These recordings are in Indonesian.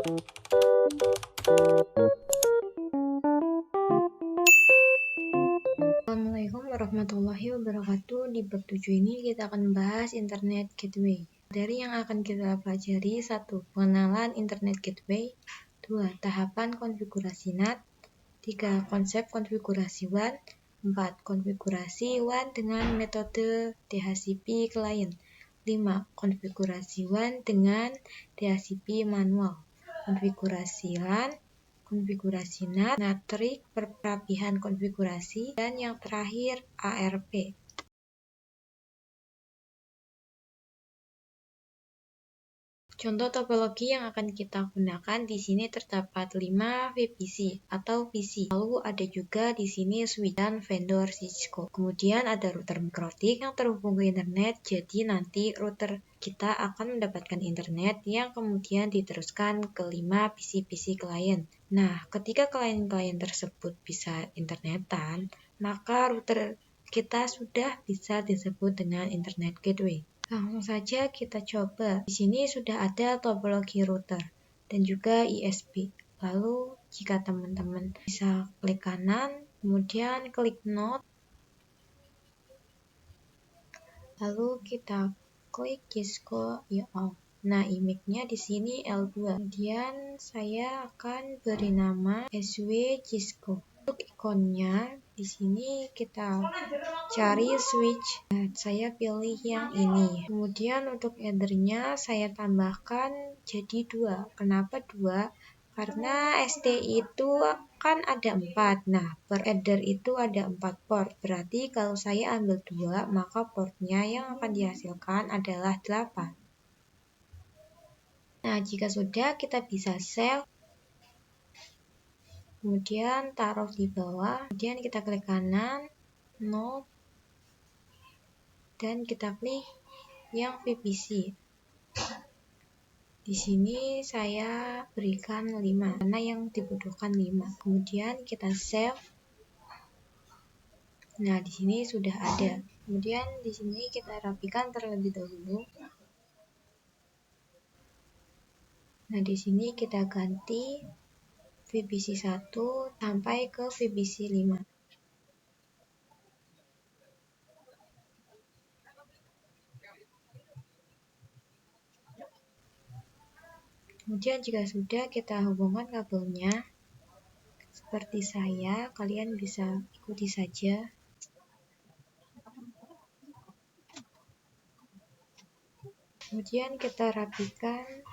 Assalamualaikum warahmatullahi wabarakatuh. Di bab 7 ini kita akan membahas Internet Gateway. Dari yang akan kita pelajari: 1. Pengenalan Internet Gateway. 2. Tahapan konfigurasi NAT. 3. Konsep konfigurasi WAN. 4. Konfigurasi WAN dengan metode DHCP client. 5. Konfigurasi WAN dengan DHCP manual. Konfigurasi LAN, konfigurasi NAT, NAT-RIG, perapihan konfigurasi, dan yang terakhir ARP. Contoh topologi yang akan kita gunakan di sini terdapat 5 VPC atau PC. Lalu ada juga di sini switch dan vendor Cisco. Kemudian ada router mikrotik yang terhubung ke internet. Jadi nanti router kita akan mendapatkan internet yang kemudian diteruskan ke 5 PC-PC klien. Nah, ketika klien-klien tersebut bisa internetan, maka router kita sudah bisa disebut dengan Internet Gateway. Langsung saja kita coba. Di sini sudah ada topologi router dan juga ISP. Lalu jika teman-teman bisa klik kanan, kemudian klik Node, lalu kita klik Cisco IO. Nah, image-nya di sini L2. Kemudian saya akan beri nama SW Cisco. Untuk ikonnya di sini kita cari switch. Nah, saya pilih yang ini. Kemudian untuk header-nya saya tambahkan jadi 2. Kenapa 2? Karena STI itu kan ada 4. Nah, per header itu ada 4 port. Berarti kalau saya ambil 2, maka portnya yang akan dihasilkan adalah 8. Nah, jika sudah, kita bisa save. Kemudian taruh di bawah. Kemudian kita klik kanan, Node, dan kita klik yang VPC. Di sini saya berikan 5 karena yang dibutuhkan 5. Kemudian kita save. Nah, di sini sudah ada. Kemudian di sini kita rapikan terlebih dahulu. Nah, di sini kita ganti VPC 1 sampai ke VPC 5. Kemudian jika sudah, kita hubungkan kabelnya. Seperti saya, kalian bisa ikuti saja. Kemudian kita rapikan.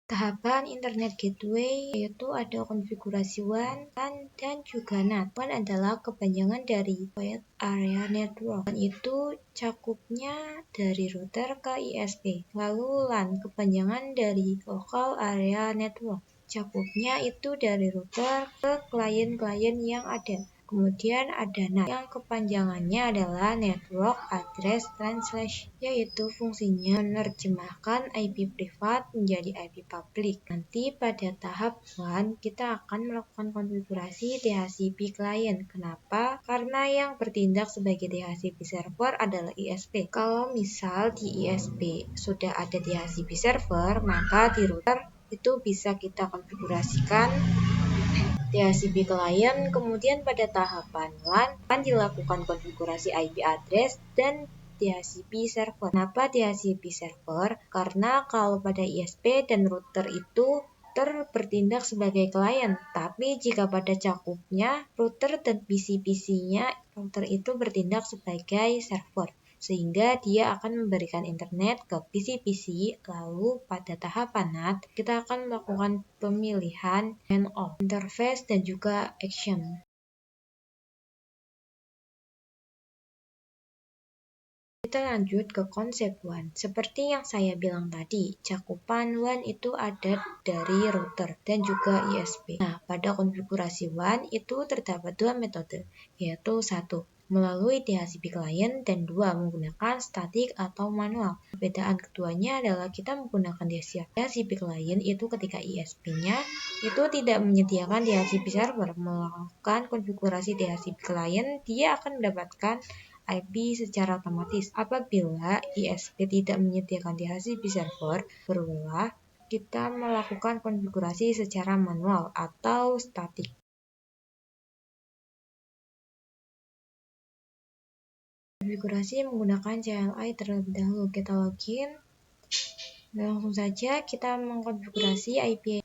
Tahapan Internet Gateway yaitu ada konfigurasi WAN dan juga NAT. WAN adalah kepanjangan dari Wide Area Network. WAN itu cakupnya dari router ke ISP. Lalu LAN kepanjangan dari Local Area Network. Cakupnya itu dari router ke klien-klien yang ada. Kemudian ada NAT yang kepanjangannya adalah Network Address Translation, yaitu fungsinya menerjemahkan IP privat menjadi IP publik. Nanti pada tahap WAN kita akan melakukan konfigurasi DHCP client. Kenapa? Karena yang bertindak sebagai DHCP server adalah ISP. Kalau misal di ISP sudah ada DHCP server, maka di router itu bisa kita konfigurasikan DHCP client. Kemudian pada tahapan LAN akan dilakukan konfigurasi IP address dan DHCP server. Kenapa DHCP server? Karena kalau pada ISP dan router itu bertindak sebagai klien, tapi jika pada cakupnya router dan PC-PC-nya, router itu bertindak sebagai server, sehingga dia akan memberikan internet ke PC-PC. Lalu pada tahapan NAT, kita akan melakukan pemilihan handoff, interface, dan juga action. Kita lanjut ke konsep WAN. Seperti yang saya bilang tadi, cakupan WAN itu ada dari router dan juga ISP. Nah, pada konfigurasi WAN itu terdapat 2 metode, yaitu 1. Melalui DHCP client, dan 2. Menggunakan statik atau manual. Perbedaan keduanya adalah kita menggunakan DHCP client itu ketika ISP-nya itu tidak menyediakan DHCP server. Melakukan konfigurasi DHCP client, dia akan mendapatkan IP secara otomatis. Apabila ISP tidak menyediakan DHCP server, berulang kita melakukan konfigurasi secara manual atau statik. Konfigurasi menggunakan CLI terlebih dahulu. Kita login. Langsung saja kita mengkonfigurasi IP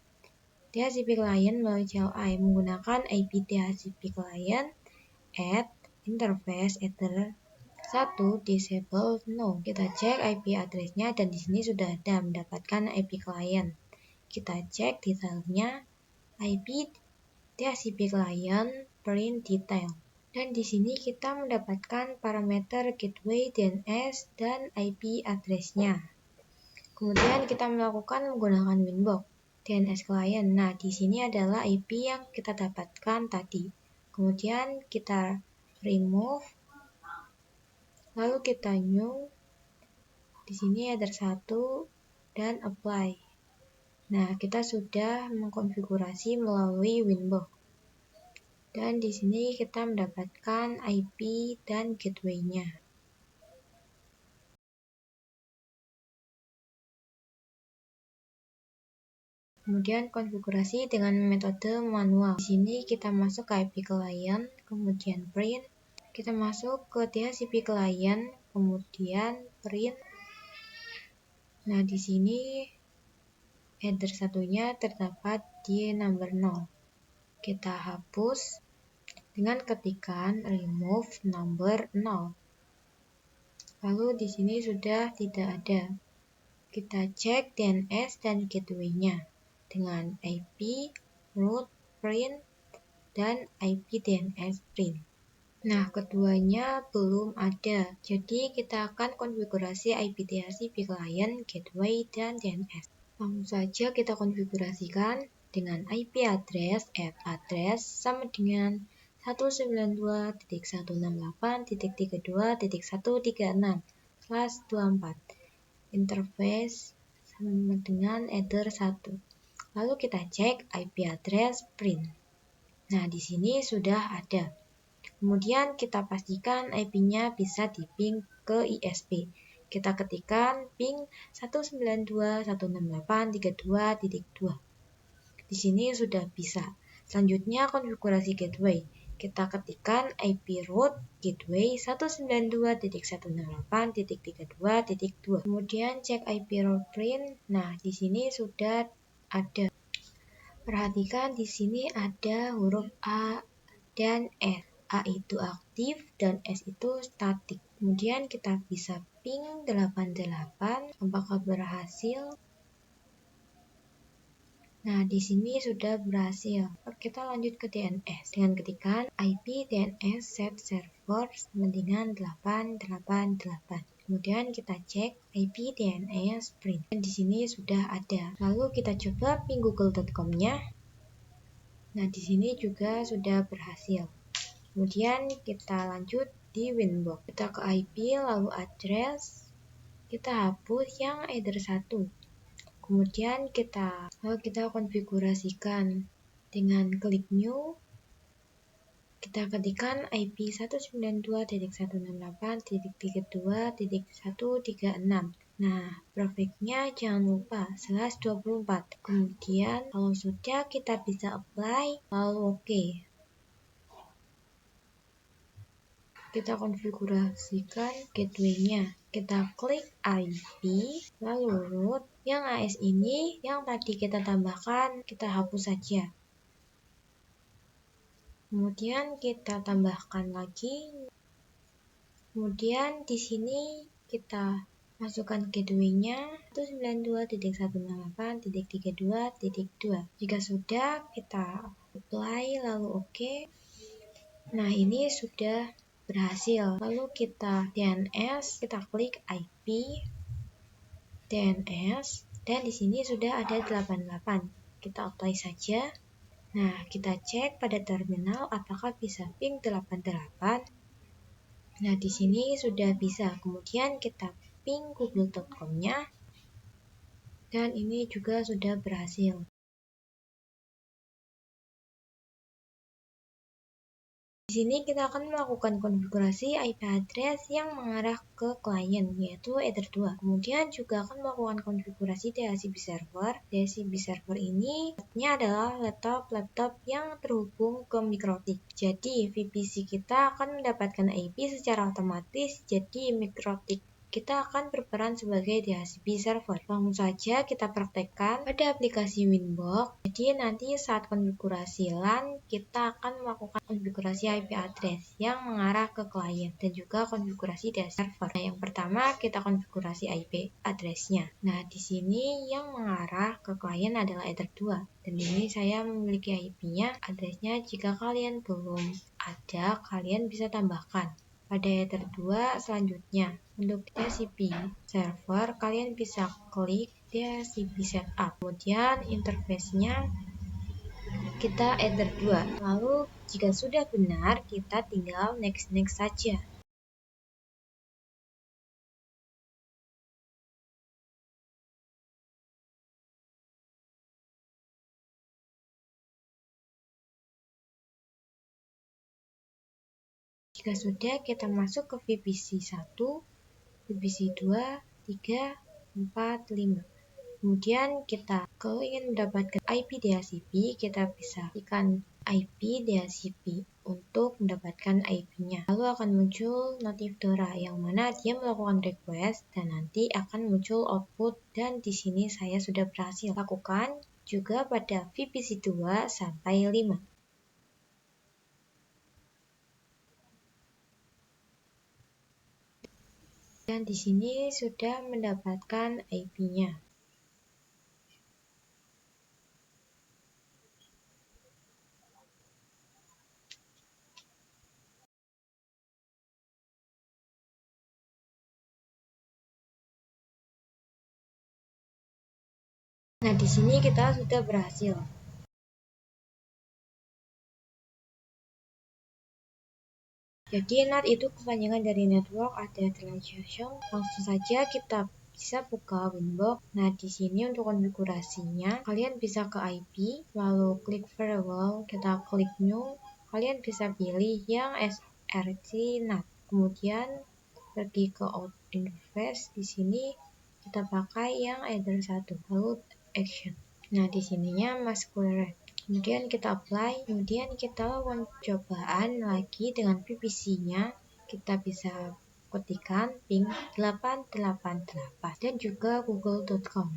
DHCP client melalui CLI menggunakan IP DHCP client add interface ether 1 disable no. Kita cek IP address-nya dan di sini sudah ada mendapatkan IP client. Kita cek detailnya IP DHCP client print detail. Dan di sini kita mendapatkan parameter gateway DNS dan IP address-nya. Kemudian kita melakukan menggunakan Winbox DNS client. Nah, di sini adalah IP yang kita dapatkan tadi. Kemudian kita remove, lalu kita new. Di sini header 1 dan apply. Nah, kita sudah mengkonfigurasi melalui Winbox. Dan di sini kita mendapatkan IP dan gateway-nya. Kemudian konfigurasi dengan metode manual. Di sini kita masuk ke IP client, kemudian print. Kita masuk ke DHCP client, kemudian print. Nah, di sini header satunya terdapat di number 0. Kita hapus dengan ketikan remove number 0. Lalu di sini sudah tidak ada. Kita cek DNS dan gateway-nya dengan IP root print dan IP DNS print. Nah, keduanya belum ada. Jadi kita akan konfigurasi IP DHCP client, gateway, dan DNS. Langsung saja kita konfigurasikan dengan IP address address sama dengan 192.168.32.136/24. Interface sama dengan header 1. Lalu kita cek IP address print. Nah, di sini sudah ada. Kemudian kita pastikan IP-nya bisa di-ping ke ISP. Kita ketikkan ping 192.168.32.2. Di sini sudah bisa. Selanjutnya konfigurasi gateway. Kita ketikkan IP root gateway 192.168.32.2. Kemudian cek IP root print. Nah, di sini sudah ada. Perhatikan di sini ada huruf A dan S. A itu aktif dan S itu statik. Kemudian kita bisa ping 88. Apakah berhasil? Nah, di sini sudah berhasil. Kita lanjut ke DNS dengan ketikan IP DNS set server sama dengan 888. Kemudian kita cek IP DNS print. Dan di sini sudah ada. Lalu kita coba ping google.com-nya. Nah, di sini juga sudah berhasil. Kemudian kita lanjut di Winbox. Kita ke IP lalu address. Kita hapus yang header 1. Kemudian kita konfigurasikan dengan klik new. Kita ketikkan IP 192.168.32.136. Nah, prefix-nya jangan lupa /24. Kemudian kalau sudah kita bisa apply lalu oke. Kita konfigurasikan gateway-nya. Kita klik IP lalu root. Yang AS ini yang tadi kita tambahkan kita hapus saja. Kemudian kita tambahkan lagi. Kemudian di sini kita masukkan gateway-nya 192.168.32.2. Jika sudah, kita apply lalu oke. Nah, ini sudah berhasil. Lalu kita DNS, kita klik IP DNS dan di sini sudah ada 88. Kita apply saja. Nah, kita cek pada terminal apakah bisa ping 88. Nah, di sini sudah bisa. Kemudian kita ping google.com-nya. Dan ini juga sudah berhasil. Di Di sini kita akan melakukan konfigurasi IP address yang mengarah ke klien, yaitu Ether 2. Kemudian juga akan melakukan konfigurasi DHCP server. DHCP server ini adalah laptop yang terhubung ke MikroTik. Jadi VPC kita akan mendapatkan IP secara otomatis, jadi MikroTik kita akan berperan sebagai DHCP server. Langsung saja kita praktekkan pada aplikasi Winbox. Jadi nanti saat konfigurasi LAN, kita akan melakukan konfigurasi IP address yang mengarah ke klien dan juga konfigurasi DHCP server. Nah, yang pertama kita konfigurasi IP address-nya. Nah, di sini yang mengarah ke klien adalah Ether 2. Dan ini saya memiliki IP-nya, address-nya. Jika kalian belum ada, kalian bisa tambahkan pada Ether 2. Selanjutnya untuk DHCP server, kalian bisa klik DHCP setup, kemudian interface-nya kita Ether 2. Lalu jika sudah benar, kita tinggal next saja. Jika sudah, kita masuk ke VPC 1, VPC 2, 3, 4, 5. Kemudian kalau ingin mendapatkan IP DHCP, kita bisa tekan IP DHCP untuk mendapatkan IP-nya. Lalu akan muncul notif Dora yang mana dia melakukan request dan nanti akan muncul output, dan di sini saya sudah berhasil lakukan juga pada VPC 2 sampai 5. Dan di sini sudah mendapatkan IP-nya. Nah, di sini kita sudah berhasil. Jadi NAT itu kepanjangan dari Network Authorization. Langsung saja kita bisa buka Winbox. Nah, di sini untuk konfigurasinya, kalian bisa ke IP, lalu klik Firewall, kita klik New. Kalian bisa pilih yang SRC NAT. Kemudian pergi ke Out Interface. Di sini kita pakai yang Ether 1, lalu Action. Nah, di sininya Masquerade. Kemudian kita apply, kemudian kita lakukan cobaan lagi dengan VPC-nya. Kita bisa ketikkan ping 888 dan juga google.com.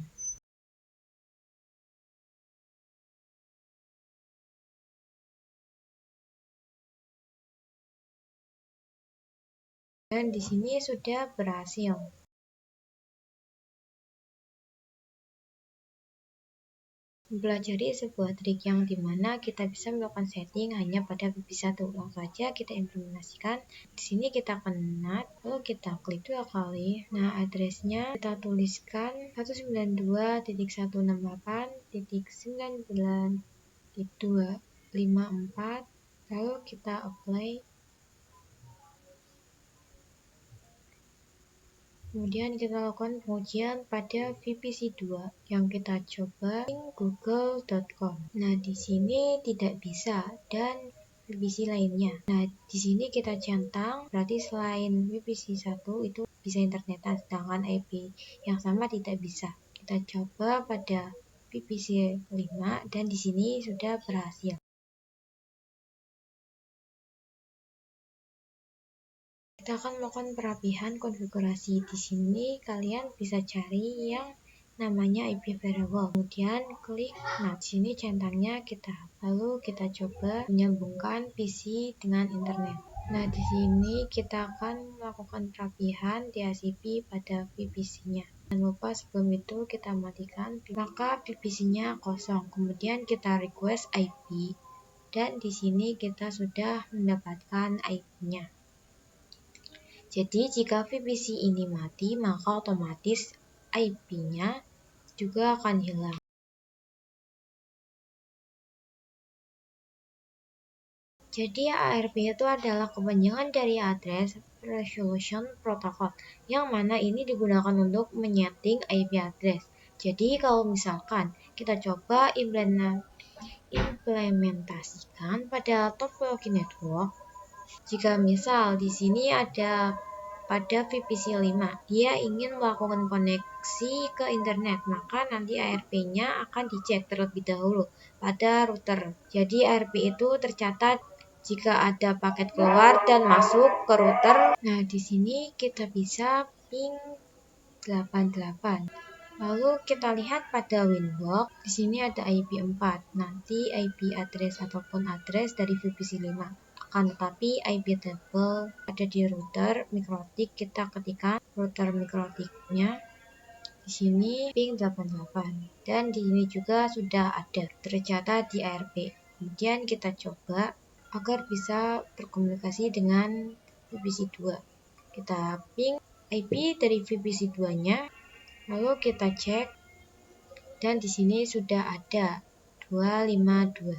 Dan di sini sudah berhasil. Mempelajari sebuah trik yang dimana kita bisa melakukan setting hanya pada VPC 1. Langsung saja kita implementasikan. Di sini kita NAT, lalu kita klik 2 kali. Nah, address-nya kita tuliskan 192.168.19.254, lalu kita apply. Kemudian kita lakukan pengujian pada VPC 2 yang kita coba google.com. Nah, di sini tidak bisa dan VPC lainnya. Nah, di sini kita centang, berarti selain VPC 1 itu bisa internetan, sedangkan IP yang sama tidak bisa. Kita coba pada VPC 5 dan di sini sudah berhasil. Kita akan melakukan perapihan konfigurasi. Di sini kalian bisa cari yang namanya IP variable. Kemudian klik, nah di sini centangnya kita, lalu kita coba menyambungkan PC dengan internet. Nah, di sini kita akan melakukan perapihan DHCP pada VPC-nya. Jangan lupa sebelum itu kita matikan, maka VPC-nya kosong. Kemudian kita request IP dan di sini kita sudah mendapatkan IP-nya. Jadi jika VPC ini mati, maka otomatis IP-nya juga akan hilang. Jadi ARP itu adalah kepanjangan dari Address Resolution Protocol, yang mana ini digunakan untuk menyeting IP address. Jadi kalau misalkan kita coba implementasikan pada topologi network, Jika misal di sini ada pada VPC 5, dia ingin melakukan koneksi ke internet, maka nanti ARP-nya akan dicek terlebih dahulu pada router. Jadi ARP itu tercatat jika ada paket keluar dan masuk ke router. Nah, di sini kita bisa ping 88. Lalu kita lihat pada Winbox, di sini ada IP 4. Nanti IP address ataupun address dari VPC 5. Akan tetapi IP table ada di router mikrotik, kita ketikkan router mikrotiknya. Di sini ping 88 dan di sini juga sudah ada tercatat di ARP. Kemudian kita coba agar bisa berkomunikasi dengan VPC 2. Kita ping IP dari VPC 2-nya, lalu kita cek dan di sini sudah ada 252.